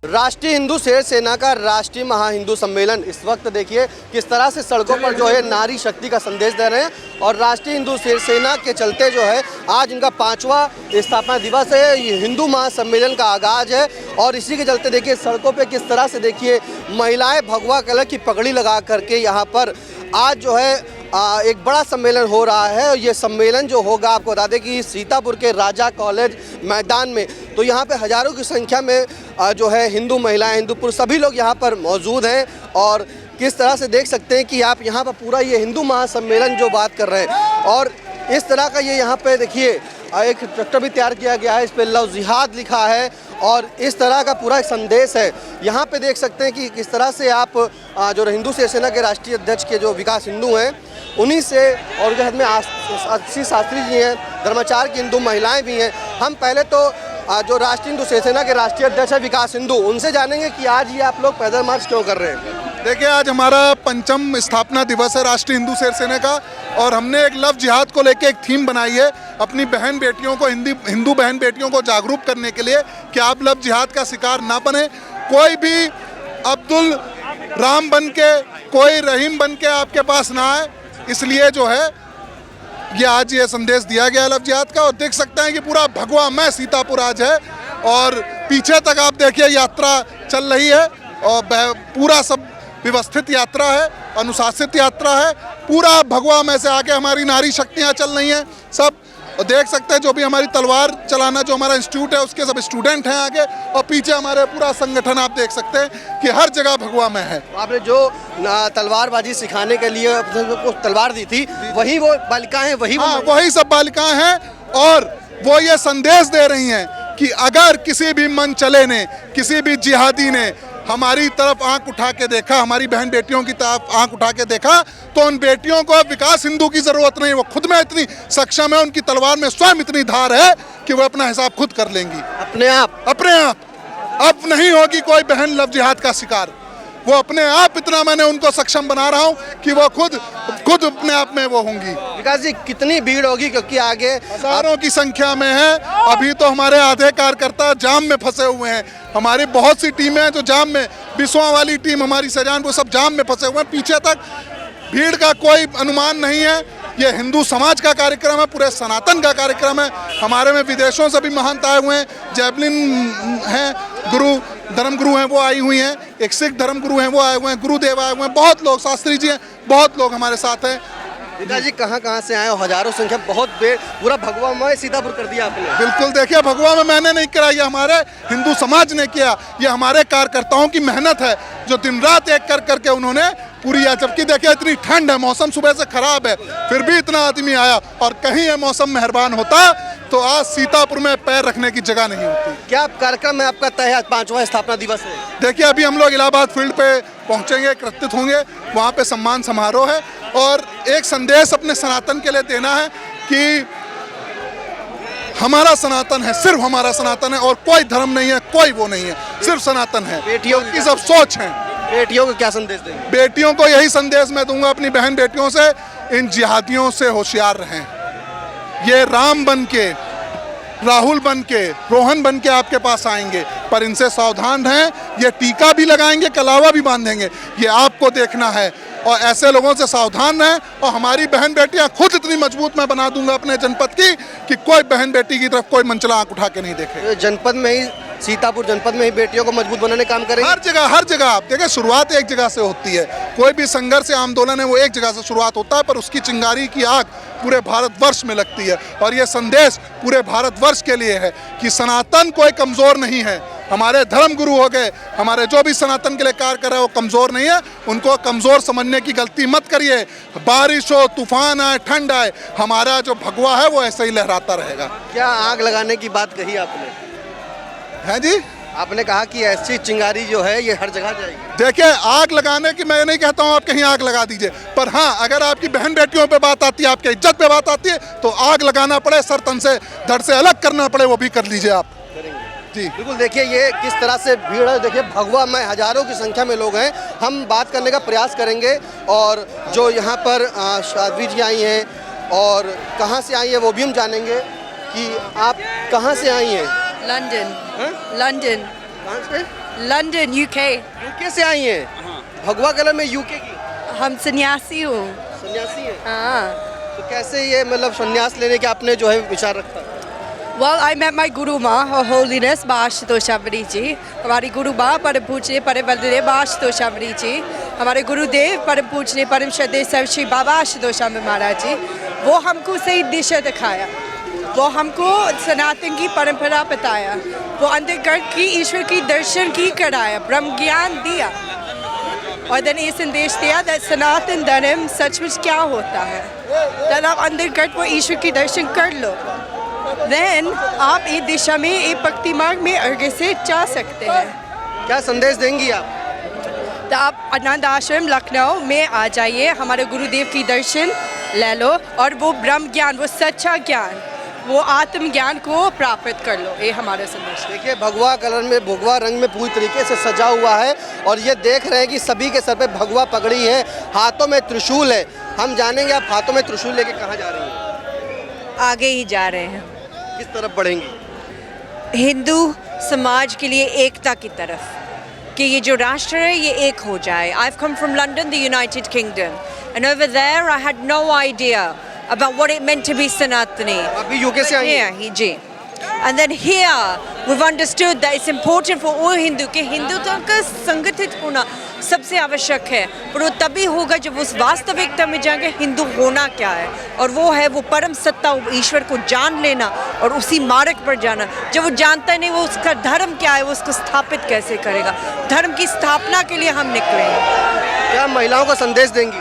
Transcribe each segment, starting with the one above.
राष्ट्रीय हिंदू शेर सेना का राष्ट्रीय महा हिंदू सम्मेलन इस वक्त देखिए किस तरह से सड़कों पर जो है नारी शक्ति का संदेश दे रहे हैं और राष्ट्रीय हिंदू शेर सेना के चलते जो है आज इनका 5वां स्थापना दिवस है। ये हिंदू महासम्मेलन का आगाज है और इसी के चलते देखिए सड़कों पे किस तरह से देखिए महिलाएं भगवा कलर की पगड़ी लगा करके यहाँ पर आज जो है एक बड़ा सम्मेलन हो रहा है। और ये सम्मेलन जो होगा आपको बता दें कि सीतापुर के राजा कॉलेज मैदान में, तो यहाँ पे हज़ारों की संख्या में जो है हिंदू महिलाएं, हिंदू पुरुष सभी लोग यहाँ पर मौजूद हैं। और किस तरह से देख सकते हैं कि आप यहाँ पर पूरा ये हिंदू महासम्मेलन जो बात कर रहे हैं और इस तरह का ये यहाँ पे देखिए एक ट्रैक्टर भी तैयार किया गया है, इस पर लव जिहाद लिखा है और इस तरह का पूरा एक संदेश है। यहाँ पे देख सकते हैं कि किस तरह से आप जो हिंदू शेर सेना के राष्ट्रीय अध्यक्ष के जो विकास हिंदू हैं उन्हीं से और उनके हाथ में आशीष शास्त्री जी हैं, धर्माचार की हिंदू महिलाएं भी हैं। हम पहले तो जो राष्ट्रीय हिंदू शेर सेना के राष्ट्रीय अध्यक्ष है विकास हिंदू, उनसे जानेंगे कि आज ये आप लोग पैदल मार्च क्यों कर रहे हैं। देखिए, आज हमारा 5वां स्थापना दिवस है राष्ट्रीय हिंदू शेर सेना का और हमने एक लव जिहाद को लेके एक थीम बनाई है अपनी बहन बेटियों को, हिंदू बहन बेटियों को जागरूक करने के लिए कि आप लव जिहाद का शिकार ना बने। कोई भी अब्दुल राम बन के, कोई रहीम बन के आपके पास ना आए, इसलिए जो है ये आज ये संदेश दिया गया लव जिहाद का। और देख सकते हैं कि पूरा भगवामय सीतापुर आज है और पीछे तक आप देखिए यात्रा चल रही है और पूरा सब व्यवस्थित यात्रा है, अनुशासित यात्रा है। पूरा भगवा में से आके हमारी नारी शक्तियाँ चल रही हैं सब। और देख सकते हैं जो भी हमारी तलवार चलाना जो हमारा इंस्टीट्यूट है उसके सब स्टूडेंट हैं आगे और पीछे हमारे पूरा संगठन आप देख सकते हैं कि हर जगह भगवा में है। आपने जो तलवारबाजी सिखाने के लिए तलवार दी थी वही वो बालिकाएं हैं, वही सब बालिकाएं हैं और वो ये संदेश दे रही हैं कि अगर किसी भी मन चले ने, किसी भी जिहादी ने हमारी तरफ आंख उठा के देखा, हमारी बहन बेटियों की तरफ आंख उठा के देखा, तो उन बेटियों को विकास हिंदू की जरूरत नहीं। वो खुद में इतनी सक्षम है, उनकी तलवार में स्वयं इतनी धार है कि वो अपना हिसाब खुद कर लेंगी अपने आप। अब नहीं होगी कोई बहन लव जिहाद का शिकार। वो अपने आप इतना मैंने उनको सक्षम बना रहा हूँ कि वो खुद अपने आप में वो होंगी। विकास जी, कितनी भीड़ होगी क्योंकि आगे हजारों की संख्या में है। अभी तो हमारे आधे कार्यकर्ता जाम में फंसे हुए हैं। हमारी बहुत सी टीमें हैं जो जाम में, बिस्वा वाली टीम हमारी सजान, वो सब जाम में फंसे हुए हैं। पीछे तक भीड़ का कोई अनुमान नहीं है। ये हिंदू समाज का कार्यक्रम है, पूरे सनातन का कार्यक्रम है। हमारे में विदेशों से भी महंत आए हुए हैं, जैवलिन हैं, गुरु धर्म गुरु हैं वो आई हुई हैं, एक सिख धर्म गुरु हैं वो आए हुए हैं, गुरुदेव आए हुए हैं, बहुत लोग, शास्त्री जी हैं, बहुत लोग हमारे साथ हैं। पिता जी कहाँ से आए हो? हजारों संख्या, बहुत पूरा भगवा में सीतापुर कर दिया आपने। बिल्कुल, देखिए भगवा में मैंने नहीं करा, ये हमारे हिंदू समाज ने किया। ये हमारे कार्यकर्ताओं की मेहनत है जो दिन रात एक कर करके उन्होंने पूरी। जबकि देखिए इतनी ठंड है, मौसम सुबह से खराब है, फिर भी इतना आदमी आया। और कहीं ये मौसम मेहरबान होता तो आज सीतापुर में पैर रखने की जगह नहीं होती। क्या कार्यक्रम है आपका तय है? 5वां स्थापना दिवस है। देखिए अभी हम लोग इलाहाबाद फील्ड पे पहुंचेंगे, एकत्रित होंगे, वहाँ पे सम्मान समारोह है और एक संदेश अपने सनातन के लिए देना है कि हमारा सनातन है, सिर्फ हमारा सनातन है और कोई धर्म नहीं है, कोई वो नहीं है, सिर्फ सनातन है। बेटियों की सब सोच है। बेटियों को क्या संदेश देंगे? बेटियों को यही संदेश मैं दूंगा अपनी बहन बेटियों से, इन जिहादियों से होशियार रहें। ये राम बन के, राहुल बन के, रोहन बन के आपके पास आएंगे, पर इनसे सावधान रहें। ये टीका भी लगाएंगे, कलावा भी बांधेंगे, ये आपको देखना है और ऐसे लोगों से सावधान रहें। और हमारी बहन बेटियां खुद इतनी मजबूत मैं बना दूंगा अपने जनपद की कि कोई बहन बेटी की तरफ कोई मंचला आंख उठा के नहीं देखे। जनपद में ही, सीतापुर जनपद में ही बेटियों को मजबूत बनाने काम करेंगे। हर जगह आप देखिए, शुरुआत एक जगह से होती है। कोई भी संघर्ष या आंदोलन है वो एक जगह से शुरुआत होता है, पर उसकी चिंगारी की आग पूरे भारतवर्ष में लगती है। और ये संदेश पूरे भारतवर्ष के लिए है कि सनातन कोई कमज़ोर नहीं है। हमारे धर्म गुरु हो गए, हमारे जो भी सनातन के लिए कार्य कर रहे हैं वो कमज़ोर नहीं है। उनको कमज़ोर समझने की गलती मत करिए। बारिश हो, तूफान आए, ठंड आए, हमारा जो भगवा है वो ऐसे ही लहराता रहेगा। क्या आग लगाने की बात कही आपने? है जी, आपने कहा कि ऐसी चिंगारी जो है ये हर जगह जाएगी। देखिए आग लगाने की मैं नहीं कहता हूँ आप कहीं आग लगा दीजिए, पर हाँ अगर आपकी बहन बेटियों पे बात आती है, आपके इज्जत पे बात आती है, तो आग लगाना पड़े, सर तन से धड़ से अलग करना पड़े, वो भी कर लीजिए आप। जी बिल्कुल, देखिए ये किस तरह से भीड़ है। देखिए भगवा में हजारों की संख्या में लोग हैं। हम बात करने का प्रयास करेंगे और जो यहाँ पर शादी जी आई हैं और कहाँ से आई है वो भी हम जानेंगे कि आप कहाँ से आई हैं। लंदन। हाँ? लंदन। कहाँ से? London UK. यूके से आई हैं? भगवा कलर में यूके की हम सन्यासी हूँ। सन्यासी हैं? हाँ। तो कैसे ये मतलब संन्यास लेने के आपने जो है विचार रखा? Well, I met my Guru Ma, Her Holiness Bhashtosh Amri जी। हमारी गुरु माँ परम पूज्य परम वंदनीय आशुतोष अमरी जी, हमारे गुरुदेव परम पूज्य परम श्रद्धेय सर्व श्री बाबा आशुतोष अमरी महाराज जी, वो हमको सही दिशा दिखाया, वो हमको सनातन की परंपरा बताया, वो अंतर्गत की ईश्वर की दर्शन की कराया, ब्रह्म ज्ञान दिया और देन ये संदेश दिया कि सनातन धर्म सचमुच क्या होता है। तब आप अंतर्गत वो ईश्वर की दर्शन कर लो, देन आप इस दिशा में एक भक्ति मार्ग में आगे से जा सकते हैं। क्या संदेश देंगी आप? तो आप आनंद आश्रम लखनऊ में आ जाइए, हमारे गुरुदेव की दर्शन ले लो और वो ब्रह्म ज्ञान, वो सच्चा ज्ञान, वो आत्म ज्ञान को प्राप्त कर लो। ये हमारा संदेश। देखिए भगवा कलर में, भगवा रंग में पूरी तरीके से सजा हुआ है और ये देख रहे हैं कि सभी के सर पे भगवा पगड़ी है, हाथों में त्रिशूल है। हम जानेंगे आप हाथों में त्रिशूल लेके कहाँ जा रही हैं? आगे ही जा रहे हैं, किस तरफ बढ़ेंगी? हिंदू समाज के लिए एकता की तरफ, कि ये जो राष्ट्र है ये एक हो जाए। I have come from London, the United Kingdom, and over there I had no idea about what it meant to be Sanatani. अभी यूके से आई हैं? Here, ji. And then here we've understood that it's important for all Hindu कि हिंदुत्व का संगठित होना सबसे आवश्यक है, पर वो तभी होगा जब उस वास्तविकता में जाके हिंदू होना क्या है, और वो है वो परम सत्ता ईश्वर को जान लेना और उसी मार्ग पर जाना। जब वो जानता नहीं वो उसका धर्म क्या है, वो उसको स्थापित कैसे करेगा। धर्म की स्थापना के लिए हम निकले हैं। क्या महिलाओं को संदेश देंगी?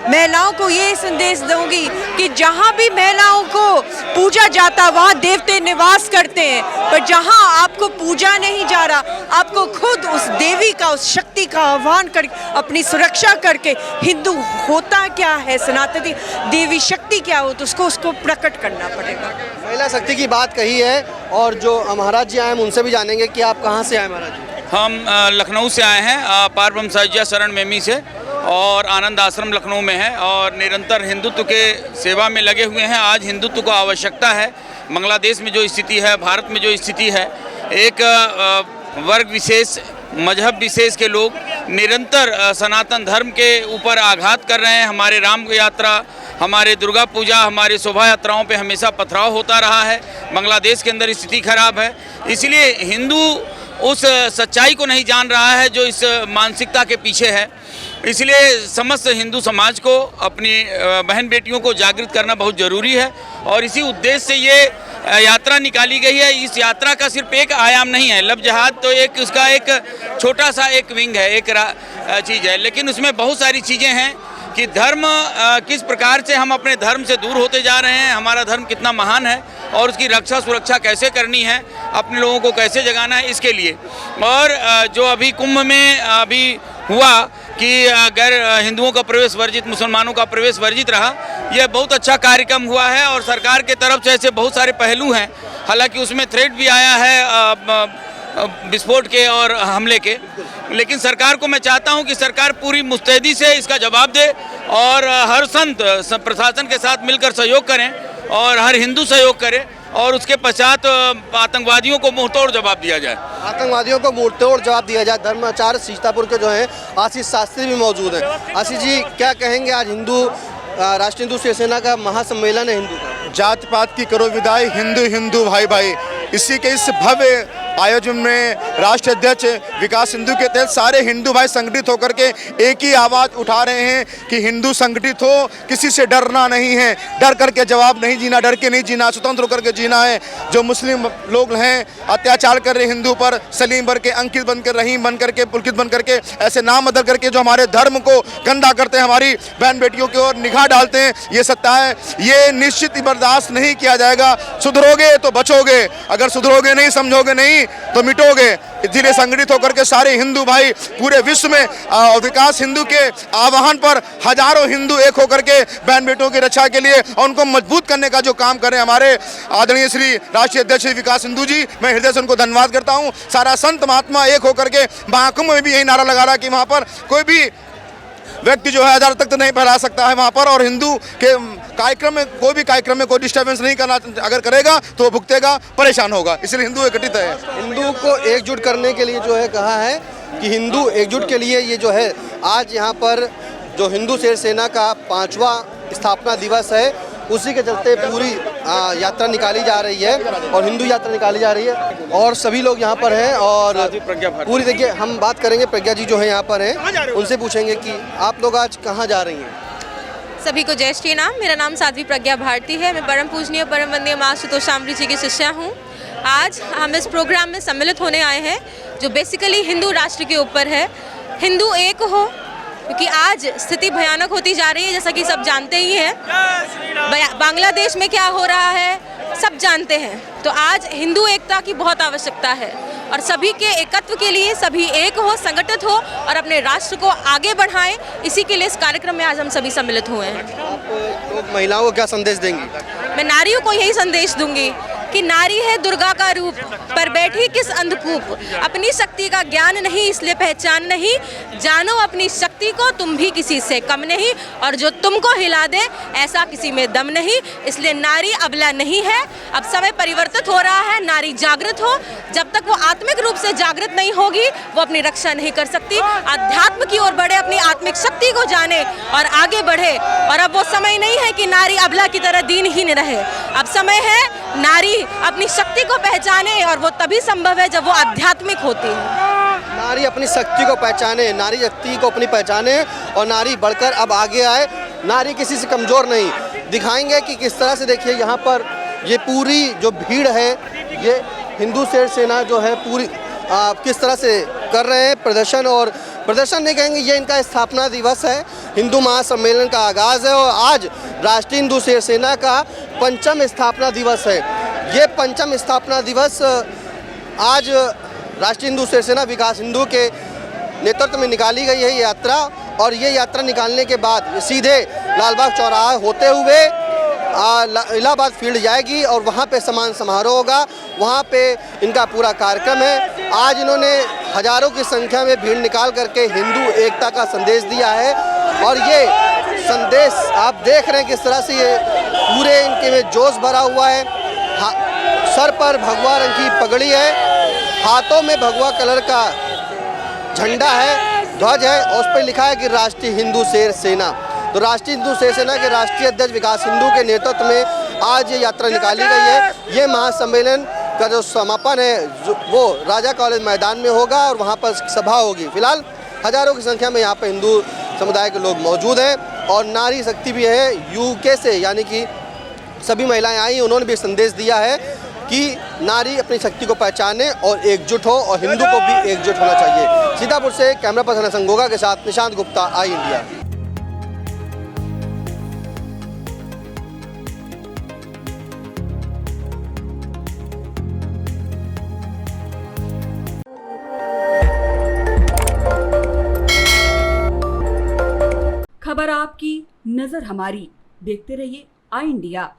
महिलाओं को ये संदेश दूंगी कि जहाँ भी महिलाओं को पूजा जाता वहाँ देवते निवास करते हैं, पर जहाँ आपको पूजा नहीं जा रहा, आपको खुद उस देवी का, उस शक्ति का आह्वान करके अपनी सुरक्षा करके हिंदू होता क्या है, सनातनी देवी शक्ति क्या हो, तो उसको प्रकट करना पड़ेगा। महिला शक्ति की बात कही है और जो महाराज जी आए हैं उनसे भी जानेंगे कि आप कहाँ से आए महाराज जी? हम लखनऊ से आए हैं, पारब्रह्म साहित्य शरण मेमी से, और आनंद आश्रम लखनऊ में है और निरंतर हिंदुत्व के सेवा में लगे हुए हैं। आज हिंदुत्व को आवश्यकता है। बांग्लादेश में जो स्थिति है, भारत में जो स्थिति है, एक वर्ग विशेष, मजहब विशेष के लोग निरंतर सनातन धर्म के ऊपर आघात कर रहे हैं। हमारे राम यात्रा, हमारे दुर्गा पूजा, हमारे शोभा यात्राओं पे हमेशा पथराव होता रहा है। बांग्लादेश के अंदर स्थिति खराब है, इसलिए हिंदू उस सच्चाई को नहीं जान रहा है जो इस मानसिकता के पीछे है। इसलिए समस्त हिंदू समाज को, अपनी बहन बेटियों को जागृत करना बहुत ज़रूरी है और इसी उद्देश्य से ये यात्रा निकाली गई है। इस यात्रा का सिर्फ एक आयाम नहीं है, लब जहाद तो एक उसका एक छोटा सा एक विंग है, एक चीज़ है, लेकिन उसमें बहुत सारी चीज़ें हैं कि धर्म किस प्रकार से हम अपने धर्म से दूर होते जा रहे हैं, हमारा धर्म कितना महान है और उसकी रक्षा सुरक्षा कैसे करनी है, अपने लोगों को कैसे जगाना है, इसके लिए। और जो अभी कुंभ में अभी हुआ कि गैर हिंदुओं का प्रवेश वर्जित, मुसलमानों का प्रवेश वर्जित रहा, यह बहुत अच्छा कार्यक्रम हुआ है और सरकार के तरफ से ऐसे बहुत सारे पहलू हैं। हालांकि उसमें थ्रेट भी आया है विस्फोट के और हमले के, लेकिन सरकार को मैं चाहता हूं कि सरकार पूरी मुस्तैदी से इसका जवाब दे और हर संत प्रशासन के साथ मिलकर सहयोग करें और हर हिंदू सहयोग करे और उसके पश्चात आतंकवादियों को मुंहतोड़ जवाब दिया जाए। आतंकवादियों को मुंहतोड़ जवाब दिया जाए। धर्माचार्य सीतापुर के जो हैं आशीष शास्त्री भी मौजूद हैं। आशीष जी, क्या कहेंगे? आज राष्ट्रीय हिंदू शिवसेना का महासम्मेलन है हिंदू का। जात पात की करो विदाई, हिंदू हिंदू भाई भाई। इसी के इस भव्य आयोजन में राष्ट्रीय अध्यक्ष विकास सिंधु के तहत सारे हिंदू भाई संगठित होकर के एक ही आवाज़ उठा रहे हैं कि हिंदू संगठित हो, किसी से डरना नहीं है, डर करके जवाब नहीं जीना, डर के नहीं जीना, स्वतंत्र होकर के जीना है। जो मुस्लिम लोग हैं अत्याचार कर रहे हिंदू पर, सलीम बन के, अंकित बन के, रहीम बन करके, पुलकित बन करके, ऐसे नाम बदल करके जो हमारे धर्म को गंदा करते हैं, हमारी बहन बेटियों की ओर निगाह डालते हैं, ये सत्ता है, ये निश्चित ही बर्दाश्त नहीं किया जाएगा। सुधरोगे तो बचोगे, अगर सुधरोगे नहीं, समझोगे नहीं तो मिटोगे। इसलिए संगठित होकर के सारे हिंदू भाई पूरे विश्व में विकास हिंदू के आह्वान पर हजारों हिंदू एक होकर के बहन बेटों की रक्षा के लिए और उनको मजबूत करने का जो काम करें हमारे आदरणीय श्री राष्ट्रीय अध्यक्ष विकास सिंधु जी, मैं हृदय से उनको धन्यवाद करता हूँ। सारा संत महात्मा एक होकर के महाकुंभ में भी यही नारा लगा रहा कि वहाँ पर कोई भी व्यक्ति जो है आधार तक तो नहीं फैला सकता है वहाँ पर, और हिंदू के कार्यक्रम में कोई डिस्टर्बेंस नहीं करना, अगर करेगा तो वो भुगतेगा, परेशान होगा। इसलिए हिंदू एकत्रित है। हिंदू को एकजुट करने के लिए जो है कहा है कि हिंदू एकजुट के लिए ये जो है आज यहाँ पर जो हिंदू शेर सेना का 5वां स्थापना दिवस है उसी के चलते पूरी यात्रा निकाली जा रही है और हिंदू यात्रा निकाली जा रही है और सभी लोग यहाँ पर हैं और पूरी देखिए हम बात करेंगे। प्रज्ञा जी जो है यहाँ पर हैं, उनसे पूछेंगे कि आप लोग आज कहाँ जा रही हैं। सभी को जय श्री राम। मेरा नाम साध्वी प्रज्ञा भारती है। मैं परम पूजनीय परम वंदनीय माँ आशुतोषामृत जी की शिष्या हूँ। आज हम इस प्रोग्राम में सम्मिलित होने आए हैं जो बेसिकली हिंदू राष्ट्र के ऊपर है। हिंदू एक हो, क्योंकि आज स्थिति भयानक होती जा रही है, जैसा कि सब जानते ही हैं। बांग्लादेश में क्या हो रहा है सब जानते हैं। तो आज हिंदू एकता की बहुत आवश्यकता है और सभी के एकत्व के लिए सभी एक हो, संगठित हो और अपने राष्ट्र को आगे बढ़ाएं। इसी के लिए इस कार्यक्रम में आज हम सभी सम्मिलित हुए हैं। आप लोग महिलाओं को क्या संदेश देंगी। मैं नारियों को यही संदेश दूंगी कि नारी है दुर्गा का रूप, पर बैठी किस अंधकूप। अपनी शक्ति का ज्ञान नहीं इसलिए पहचान नहीं, जानो अपनी शक्ति को तुम भी किसी से कम नहीं, और जो तुमको हिला दे ऐसा किसी में दम नहीं। इसलिए नारी अबला नहीं है। अब समय परिवर्तित हो रहा है, नारी जागृत हो। जब तक वो आत्मिक रूप से जागृत नहीं होगी वो अपनी रक्षा नहीं कर सकती। अध्यात्म की ओर बढ़े, अपनी आत्मिक शक्ति को जाने और आगे बढ़े। और अब वो समय नहीं है कि नारी अबला की तरह दीनहीन रहे। अब समय है नारी अपनी शक्ति को पहचाने और वो तभी संभव है जब वो आध्यात्मिक होती है। नारी अपनी शक्ति को पहचाने, नारी शक्ति को अपनी पहचाने और नारी बढ़कर अब आगे आए। नारी किसी से कमज़ोर नहीं। दिखाएंगे कि किस तरह से देखिए यहाँ पर ये पूरी जो भीड़ है ये हिंदू शेर सेना जो है पूरी किस तरह से कर रहे हैं प्रदर्शन। और प्रदर्शन नहीं कहेंगे, ये इनका स्थापना दिवस है, हिंदू महासम्मेलन का आगाज़ है और आज राष्ट्रीय हिंदू शेर सेना का 5वां स्थापना दिवस है। ये 5वां स्थापना दिवस आज राष्ट्रीय हिंदू शेर सेना विकास हिंदू के नेतृत्व में निकाली गई है यात्रा। और ये यात्रा निकालने के बाद सीधे लालबाग चौराहा होते हुए इलाहाबाद फील्ड जाएगी और वहाँ पे सम्मान समारोह होगा। वहाँ पे इनका पूरा कार्यक्रम है। आज इन्होंने हजारों की संख्या में भीड़ निकाल करके हिंदू एकता का संदेश दिया है और ये संदेश आप देख रहे हैं किस तरह से ये पूरे इनके में जोश भरा हुआ है। सर पर भगवा रंग की पगड़ी है, हाथों में भगवा कलर का झंडा है, ध्वज है और उस पर लिखा है कि राष्ट्रीय हिंदू शेर सेना। तो राष्ट्रीय हिंदू शेर सेना के राष्ट्रीय अध्यक्ष विकास हिंदू के नेतृत्व में आज ये यात्रा निकाली गई है। ये महासम्मेलन का जो समापन है वो राजा कॉलेज मैदान में होगा और वहाँ पर सभा होगी। फिलहाल हजारों की संख्या में यहाँ पर हिंदू समुदाय के लोग मौजूद हैं और नारी शक्ति भी है यूके से, यानी कि सभी महिलाएं आई। उन्होंने भी संदेश दिया है कि नारी अपनी शक्ति को पहचाने और एकजुट हो और हिंदू को भी एकजुट होना चाहिए। सीतापुर से कैमरा पर्सन संगोगा के साथ निशांत गुप्ता, आई इंडिया। खबर आपकी, नजर हमारी। देखते रहिए आई इंडिया।